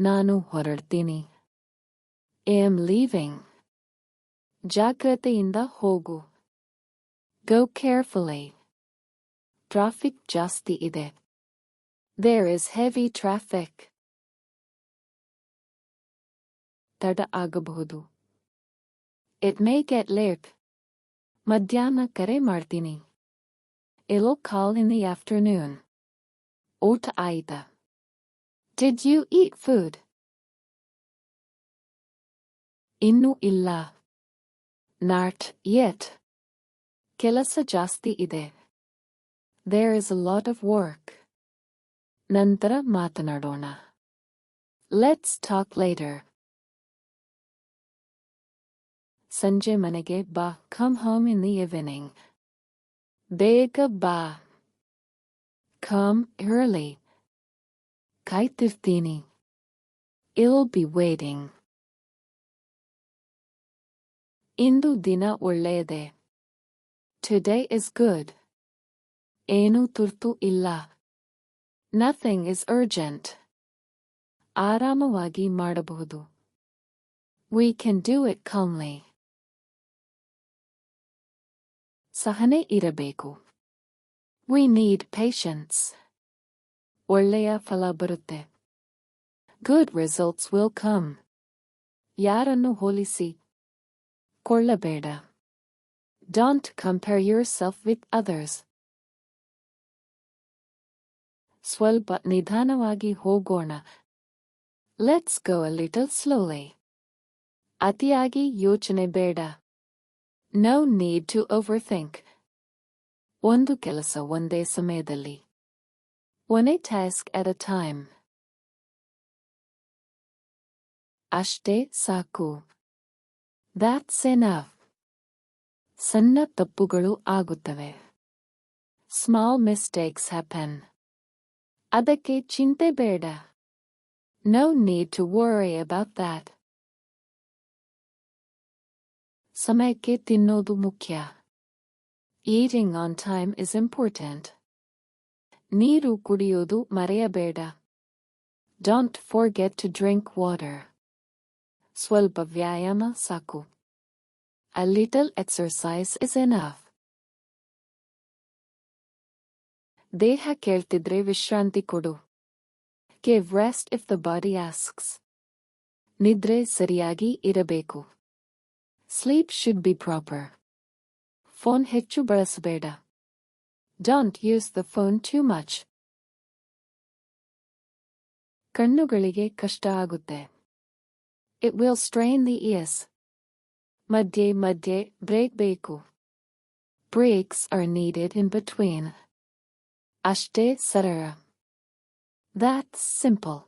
ನಾನು ಹೊರಡ್ತೀನಿ. am leaving. ಜಾಗ್ರತೆಯಿಂದ ಹೋಗು. Go carefully. ಟ್ರಾಫಿಕ್ ಜಾಸ್ತಿ ಇದೆ. There is heavy traffic. ತಡ ಆಗಬಹುದು. It may get late. ಮಧ್ಯಾಹ್ನ ಕರೆ ಮಾಡ್ತೀನಿ. I'll call in the afternoon. ಊಟ ಆಯ್ತಾ? Did you eat food? ಇನ್ನೂ ಇಲ್ಲ. Not yet. ಕೆಲಸ ಜಾಸ್ತಿ ಇದೆ. There is a lot of work. ನಂತರ ಮಾತನಾಡೋಣ. Let's talk later. ಸಂಜೆ ಮನೆಗೆ ಬಾ. Come home in the evening. ಬೇಗ ಬಾ. Come early. ಕಾಯ್ತಿರ್ತೀನಿ. I'll be waiting. ಇಂದು ದಿನ ಒಳ್ಳೆಯದೇ. Today is good. ಏನೂ ತುರ್ತು ಇಲ್ಲ. Nothing is urgent. ಆರಾಮವಾಗಿ ಮಾಡಬಹುದು. We can do it calmly. ಸಹನೆ ಇರಬೇಕು. We need patience. ಒಳ್ಳೆಯ ಫಲ ಬರುತ್ತೆ. Good results will come. ಯಾರನ್ನು ಹೋಲಿಸಿ ಕೊಳ್ಳಬೇಡ. Don't compare yourself with others. ಸ್ವಲ್ಪ ನಿಧಾನವಾಗಿ ಹೋಗೋಣ. Let's go a little slowly. ಅತಿಯಾಗಿ ಯೋಚನೆ ಬೇಡ. No need to overthink. ಒಂದು ಕೆಲಸ ಒಂದೇ ಸಮಯದಲ್ಲಿ. One task at a time. ಅಷ್ಟೇ ಸಾಕು. That's enough. ಸಣ್ಣ ತಪ್ಪುಗಳು ಆಗುತ್ತವೆ. Small mistakes happen. ಅದಕ್ಕೆ ಚಿಂತೆ ಬೇಡ. No need to worry about that. ಸಮಯಕ್ಕೆ ತಿನ್ನೋದು ಮುಖ್ಯ. Eating on time is important. ನೀರು ಕುಡಿಯೋದು ಮರೆಯಬೇಡ. Don't forget to drink water. ಸ್ವಲ್ಪ ವ್ಯಾಯಾಮ ಸಾಕು. A little exercise is enough. ದೇಹ ಕೇಳ್ತಿದ್ರೆ ವಿಶ್ರಾಂತಿ ಕೊಡು. Give rest if the body asks. ನಿದ್ರೆ ಸರಿಯಾಗಿ ಇರಬೇಕು. Sleep should be proper. Phone ಹೆಚ್ಚು ಬಳಸಬೇಡ. Don't use the phone too much. ಕಣ್ಣುಗಳಿಗೆ ಕಷ್ಟ ಆಗುತ್ತೆ. It will strain the ears. ಮಧ್ಯೆ ಮಧ್ಯೆ ಬ್ರೇಕ್ ಬೇಕು. Breaks are needed in between. ಅಷ್ಟೇ ಸರಳ. That's simple.